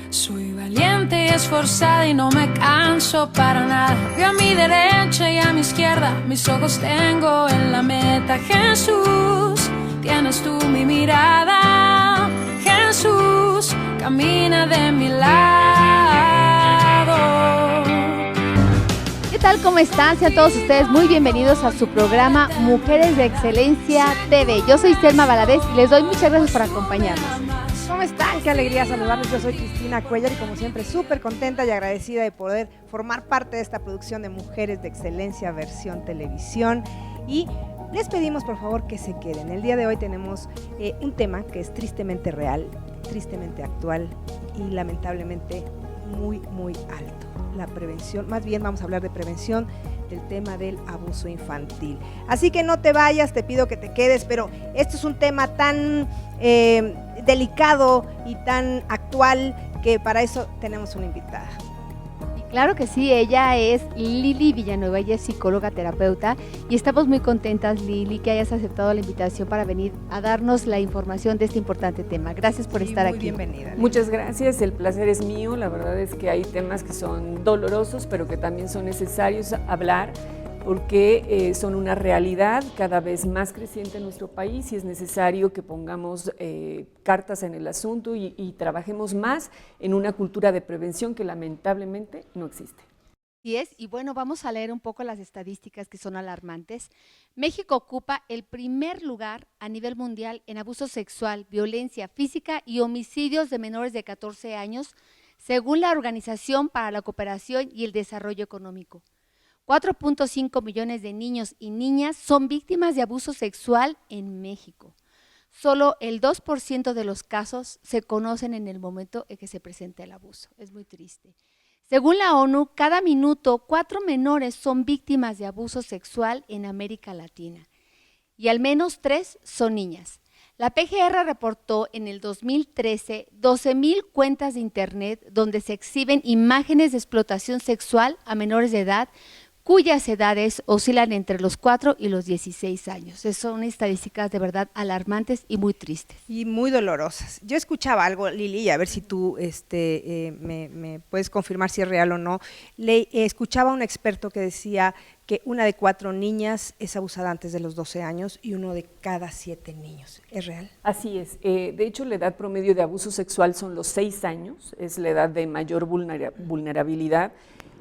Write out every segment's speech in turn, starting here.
Soy valiente y esforzada y no me canso para nada. Veo a mi derecha y a mi izquierda, mis ojos tengo en la meta. Jesús, tienes tú mi mirada. Jesús, camina de mi lado. ¿Qué tal? ¿Cómo están? Sean todos ustedes muy bienvenidos a su programa Mujeres de Excelencia TV. Yo soy Selma Valadez y les doy muchas gracias por acompañarnos. ¿Cómo están? Qué alegría saludarles. Yo soy Cristina Cuellar y como siempre súper contenta y agradecida de poder formar parte de esta producción de Mujeres de Excelencia versión televisión. Y les pedimos por favor que se queden. El día de hoy tenemos un tema que es tristemente real, tristemente actual y lamentablemente muy, muy alto. La prevención, más bien vamos a hablar de prevención del tema del abuso infantil. Así que no te vayas, te pido que te quedes, pero esto es un tema tan delicado y tan actual que para eso tenemos una invitada. Claro que sí, ella es Lili Villanueva, ella es psicóloga, terapeuta y estamos muy contentas, Lili, que hayas aceptado la invitación para venir a darnos la información de este importante tema. Gracias por estar aquí. Bienvenida. Lili. Muchas gracias, el placer es mío. La verdad es que hay temas que son dolorosos, pero que también son necesarios hablar porque son una realidad cada vez más creciente en nuestro país y es necesario que pongamos cartas en el asunto y trabajemos más en una cultura de prevención que lamentablemente no existe. Así es, y bueno, vamos a leer un poco las estadísticas que son alarmantes. México ocupa el primer lugar a nivel mundial en abuso sexual, violencia física y homicidios de menores de 14 años, según la Organización para la Cooperación y el Desarrollo Económico. 4.5 millones de niños y niñas son víctimas de abuso sexual en México. Solo el 2% de los casos se conocen en el momento en que se presenta el abuso. Es muy triste. Según la ONU, cada minuto 4 menores son víctimas de abuso sexual en América Latina y al menos 3 son niñas. La PGR reportó en el 2013 12,000 cuentas de internet donde se exhiben imágenes de explotación sexual a menores de edad cuyas edades oscilan entre los 4 y los 16 años. Son estadísticas de verdad alarmantes y muy tristes. Y muy dolorosas. Yo escuchaba algo, Lili, y a ver si tú me puedes confirmar si es real o no. Escuchaba a un experto que decía que 1 de 4 niñas es abusada antes de los 12 años y 1 de cada 7 niños. ¿Es real? Así es. De hecho, la edad promedio de abuso sexual son los 6 años, es la edad de mayor vulnerabilidad.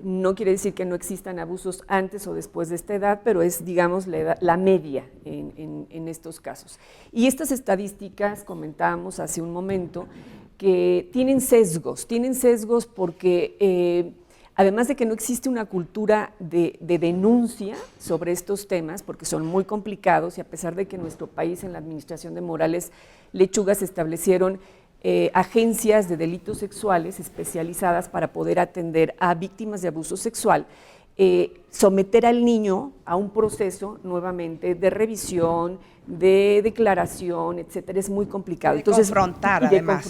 No quiere decir que no existan abusos antes o después de esta edad, pero es, digamos, la media en estos casos. Y estas estadísticas, comentábamos hace un momento, que tienen sesgos porque además de que no existe una cultura de denuncia sobre estos temas, porque son muy complicados y a pesar de que en nuestro país en la administración de Morales Lechuga se establecieron agencias de delitos sexuales especializadas para poder atender a víctimas de abuso sexual, someter al niño a un proceso nuevamente de revisión, de declaración, etcétera, es muy complicado. De confrontar, además.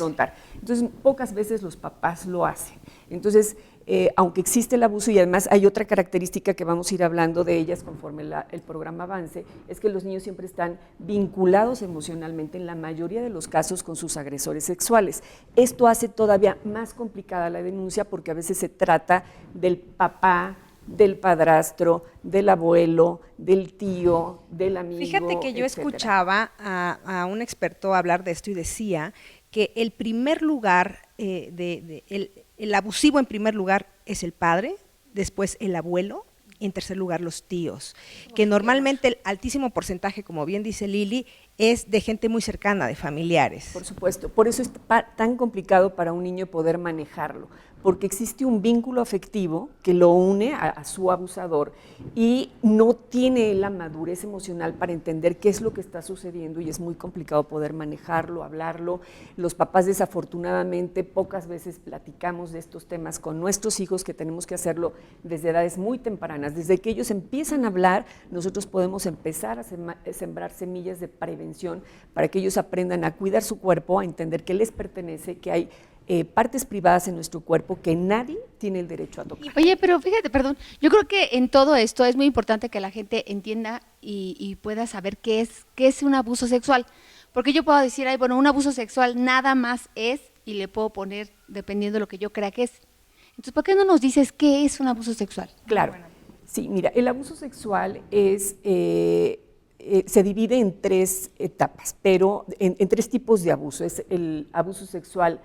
Entonces, pocas veces los papás lo hacen. Entonces, aunque existe el abuso y además hay otra característica que vamos a ir hablando de ellas conforme el programa avance, es que los niños siempre están vinculados emocionalmente en la mayoría de los casos con sus agresores sexuales. Esto hace todavía más complicada la denuncia porque a veces se trata del papá, del padrastro, del abuelo, del tío, del amigo. Fíjate que yo etcétera. Escuchaba a un experto hablar de esto y decía que el primer lugar, el abusivo en primer lugar es el padre, después el abuelo, y en tercer lugar los tíos, que normalmente el altísimo porcentaje, como bien dice Lili, es de gente muy cercana, de familiares. Por supuesto, por eso es tan complicado para un niño poder manejarlo, porque existe un vínculo afectivo que lo une a su abusador y no tiene la madurez emocional para entender qué es lo que está sucediendo y es muy complicado poder manejarlo, hablarlo. Los papás desafortunadamente pocas veces platicamos de estos temas con nuestros hijos, que tenemos que hacerlo desde edades muy tempranas. Desde que ellos empiezan a hablar, nosotros podemos empezar a sembrar semillas de prevención para que ellos aprendan a cuidar su cuerpo, a entender que les pertenece, que hay partes privadas en nuestro cuerpo que nadie tiene el derecho a tocar. Oye, pero fíjate, perdón, yo creo que en todo esto es muy importante que la gente entienda y pueda saber qué es un abuso sexual, porque yo puedo decir, ay, bueno, un abuso sexual nada más es y le puedo poner dependiendo de lo que yo crea que es. Entonces, ¿por qué no nos dices qué es un abuso sexual? Claro, sí, mira, el abuso sexual se divide en 3 etapas, pero en 3 tipos de abuso. Es el abuso sexual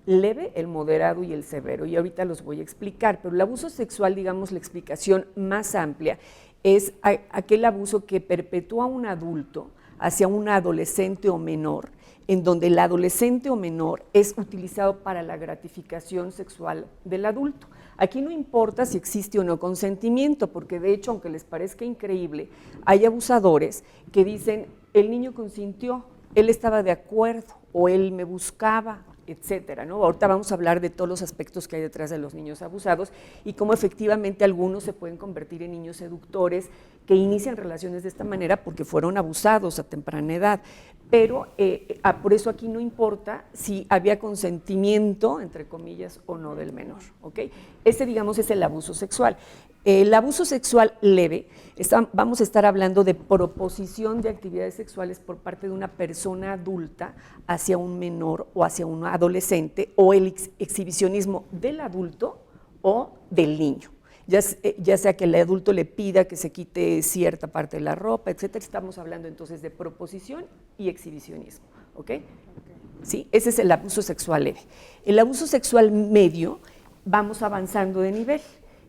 leve, el moderado y el severo, y ahorita los voy a explicar, pero el abuso sexual, digamos, la explicación más amplia, es aquel abuso que perpetúa un adulto hacia un adolescente o menor, en donde el adolescente o menor es utilizado para la gratificación sexual del adulto. Aquí no importa si existe o no consentimiento, porque de hecho, aunque les parezca increíble, hay abusadores que dicen, el niño consintió, él estaba de acuerdo, o él me buscaba, etcétera, ¿no? Ahorita vamos a hablar de todos los aspectos que hay detrás de los niños abusados y cómo efectivamente algunos se pueden convertir en niños seductores que inician relaciones de esta manera porque fueron abusados a temprana edad. Pero por eso aquí no importa si había consentimiento, entre comillas, o no del menor, ¿ok? Ese, digamos, es el abuso sexual. El abuso sexual leve, vamos a estar hablando de proposición de actividades sexuales por parte de una persona adulta hacia un menor o hacia un adolescente, o el exhibicionismo del adulto o del niño. Ya sea que el adulto le pida que se quite cierta parte de la ropa, etcétera. Estamos hablando entonces de proposición y exhibicionismo, ¿ok? Sí, ese es el abuso sexual leve. El abuso sexual medio, vamos avanzando de nivel.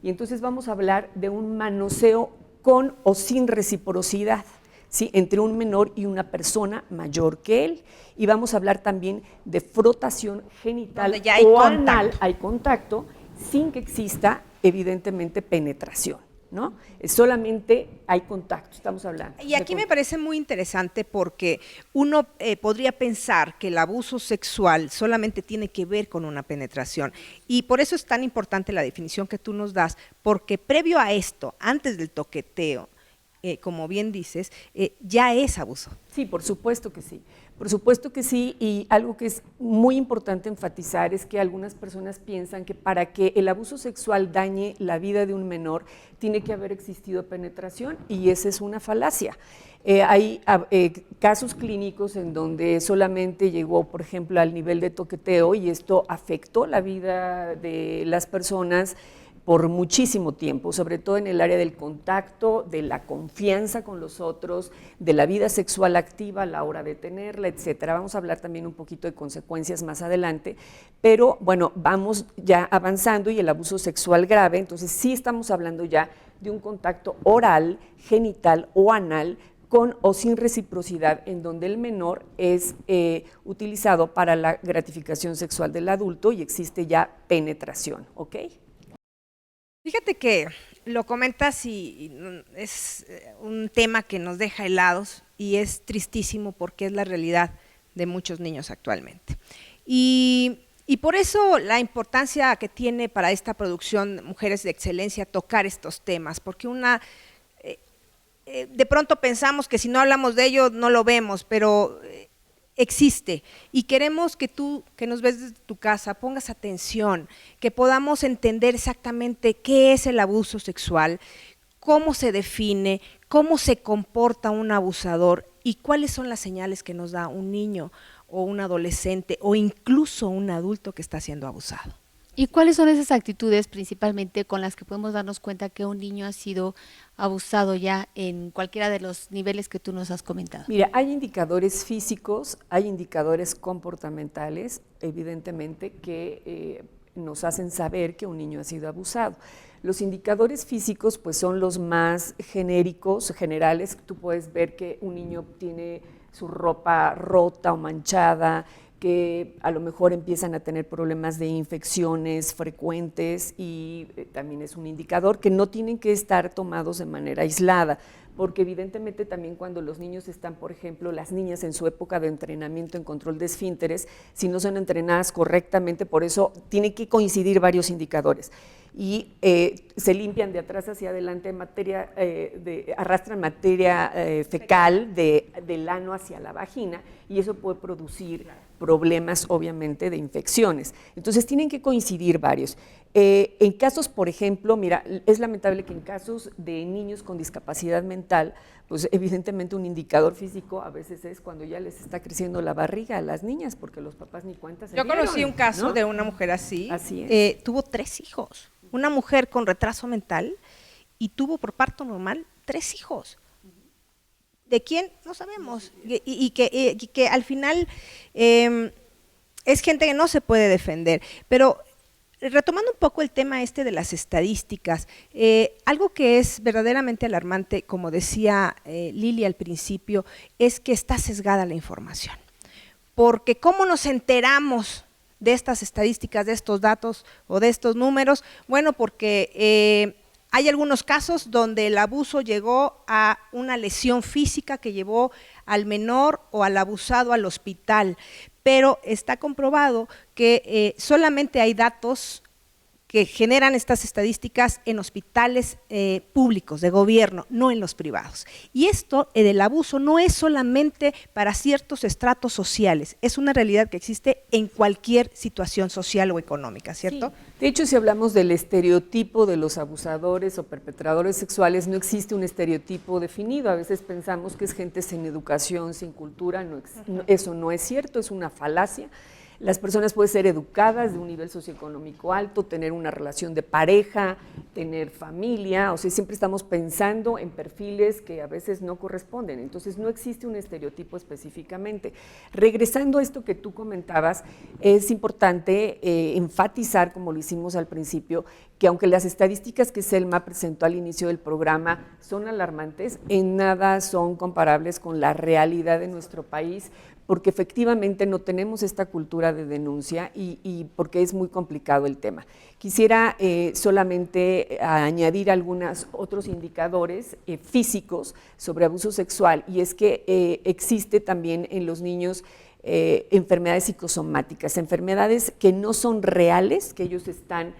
Y entonces vamos a hablar de un manoseo con o sin reciprocidad, ¿sí? Entre un menor y una persona mayor que él. Y vamos a hablar también de frotación genital o anal, hay contacto, sin que exista, evidentemente, penetración, ¿no? Solamente hay contacto, estamos hablando. Y aquí me parece muy interesante porque uno podría pensar que el abuso sexual solamente tiene que ver con una penetración, y por eso es tan importante la definición que tú nos das, porque previo a esto, antes del toqueteo, como bien dices, ya es abuso. Sí, por supuesto que sí. Por supuesto que sí, y algo que es muy importante enfatizar es que algunas personas piensan que para que el abuso sexual dañe la vida de un menor tiene que haber existido penetración, y esa es una falacia. Hay casos clínicos en donde solamente llegó, por ejemplo, al nivel de toqueteo, y esto afectó la vida de las personas por muchísimo tiempo, sobre todo en el área del contacto, de la confianza con los otros, de la vida sexual activa a la hora de tenerla, etcétera. Vamos a hablar también un poquito de consecuencias más adelante, pero bueno, vamos ya avanzando, y el abuso sexual grave, entonces sí estamos hablando ya de un contacto oral, genital o anal, con o sin reciprocidad, en donde el menor es utilizado para la gratificación sexual del adulto y existe ya penetración, ¿ok? Fíjate que lo comentas y es un tema que nos deja helados, y es tristísimo porque es la realidad de muchos niños actualmente. Y por eso la importancia que tiene para esta producción Mujeres de Excelencia tocar estos temas, porque de pronto pensamos que si no hablamos de ello no lo vemos, pero existe, y queremos que tú, que nos ves desde tu casa, pongas atención, que podamos entender exactamente qué es el abuso sexual, cómo se define, cómo se comporta un abusador y cuáles son las señales que nos da un niño o un adolescente o incluso un adulto que está siendo abusado. ¿Y cuáles son esas actitudes principalmente con las que podemos darnos cuenta que un niño ha sido abusado ya en cualquiera de los niveles que tú nos has comentado? Mira, hay indicadores físicos, hay indicadores comportamentales, evidentemente, que nos hacen saber que un niño ha sido abusado. Los indicadores físicos pues son los más genéricos, generales. Tú puedes ver que un niño tiene su ropa rota o manchada, que a lo mejor empiezan a tener problemas de infecciones frecuentes, y también es un indicador que no tienen que estar tomados de manera aislada, porque evidentemente también cuando los niños están, por ejemplo, las niñas en su época de entrenamiento en control de esfínteres, si no son entrenadas correctamente, por eso tienen que coincidir varios indicadores. Y se limpian de atrás hacia adelante arrastran materia fecal del ano hacia la vagina, y eso puede producir problemas, obviamente, de infecciones. Entonces, tienen que coincidir varios. En casos, por ejemplo, mira, es lamentable que en casos de niños con discapacidad mental, pues evidentemente un indicador físico a veces es cuando ya les está creciendo la barriga a las niñas, porque los papás ni cuenta se Yo dieron, conocí un caso, ¿no?, de una mujer así. Así es. Tuvo 3 hijos, una mujer con retraso mental, y tuvo por parto normal 3 hijos. ¿De quién? No sabemos. Y que al final es gente que no se puede defender. Pero retomando un poco el tema de las estadísticas, algo que es verdaderamente alarmante, como decía Lili al principio, es que está sesgada la información. Porque ¿cómo nos enteramos de estas estadísticas, de estos datos o de estos números? Bueno, porque hay algunos casos donde el abuso llegó a una lesión física que llevó al menor o al abusado al hospital, pero está comprobado que solamente hay datos que generan estas estadísticas en hospitales públicos, de gobierno, no en los privados. Y esto del abuso no es solamente para ciertos estratos sociales, es una realidad que existe en cualquier situación social o económica, ¿cierto? Sí. De hecho, si hablamos del estereotipo de los abusadores o perpetradores sexuales, no existe un estereotipo definido. A veces pensamos que es gente sin educación, sin cultura, eso no es cierto, es una falacia. Las personas pueden ser educadas de un nivel socioeconómico alto, tener una relación de pareja, tener familia, o sea, siempre estamos pensando en perfiles que a veces no corresponden, entonces no existe un estereotipo específicamente. Regresando a esto que tú comentabas, es importante enfatizar, como lo hicimos al principio, que aunque las estadísticas que Selma presentó al inicio del programa son alarmantes, en nada son comparables con la realidad de nuestro país, porque efectivamente no tenemos esta cultura de denuncia y porque es muy complicado el tema. Quisiera solamente añadir algunos otros indicadores físicos sobre abuso sexual, y es que existe también en los niños enfermedades psicosomáticas, enfermedades que no son reales, que ellos están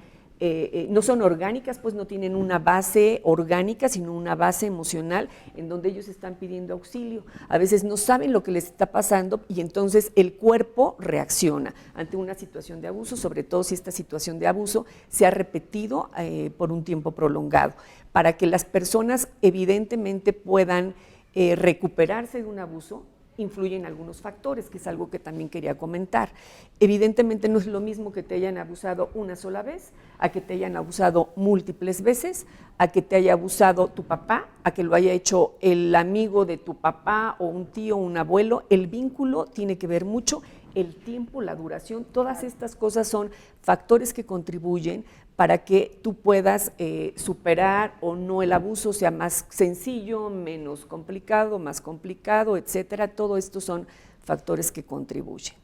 no son orgánicas, pues no tienen una base orgánica, sino una base emocional en donde ellos están pidiendo auxilio. A veces no saben lo que les está pasando y entonces el cuerpo reacciona ante una situación de abuso, sobre todo si esta situación de abuso se ha repetido por un tiempo prolongado, para que las personas evidentemente puedan recuperarse de un abuso. Influyen algunos factores, que es algo que también quería comentar. Evidentemente no es lo mismo que te hayan abusado una sola vez, a que te hayan abusado múltiples veces, a que te haya abusado tu papá, a que lo haya hecho el amigo de tu papá o un tío o un abuelo. El vínculo tiene que ver mucho, el tiempo, la duración, todas estas cosas son factores que contribuyen para que tú puedas superar o no el abuso, sea más sencillo, menos complicado, más complicado, etcétera. Todo esto son factores que contribuyen.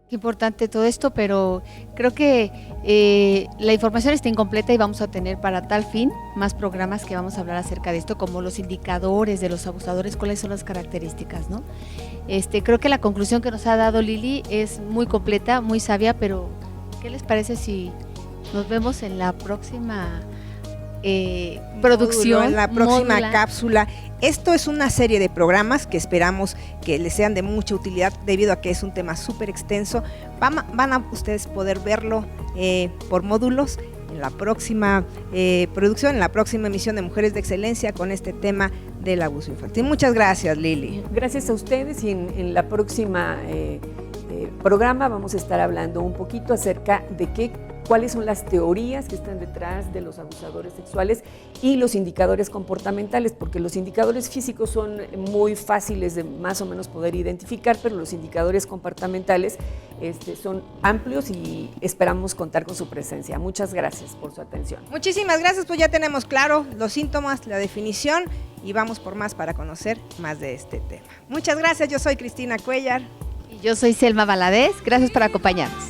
Qué importante todo esto, pero creo que la información está incompleta y vamos a tener para tal fin más programas que vamos a hablar acerca de esto, como los indicadores de los abusadores, cuáles son las características, ¿no? Creo que la conclusión que nos ha dado Lili es muy completa, muy sabia, pero ¿qué les parece si nos vemos en la próxima producción? En la próxima cápsula. Esto es una serie de programas que esperamos que les sean de mucha utilidad debido a que es un tema súper extenso. Van a ustedes poder verlo por módulos en la próxima producción, en la próxima emisión de Mujeres de Excelencia con este tema del abuso infantil. Muchas gracias, Lili. Gracias a ustedes, y en la próxima programa vamos a estar hablando un poquito acerca de cuáles son las teorías que están detrás de los abusadores sexuales y los indicadores comportamentales, porque los indicadores físicos son muy fáciles de más o menos poder identificar, pero los indicadores comportamentales son amplios y esperamos contar con su presencia. Muchas gracias por su atención. Muchísimas gracias, pues ya tenemos claro los síntomas, la definición, y vamos por más para conocer más de este tema. Muchas gracias, yo soy Cristina Cuellar. Y yo soy Selma Valadez, gracias por acompañarnos.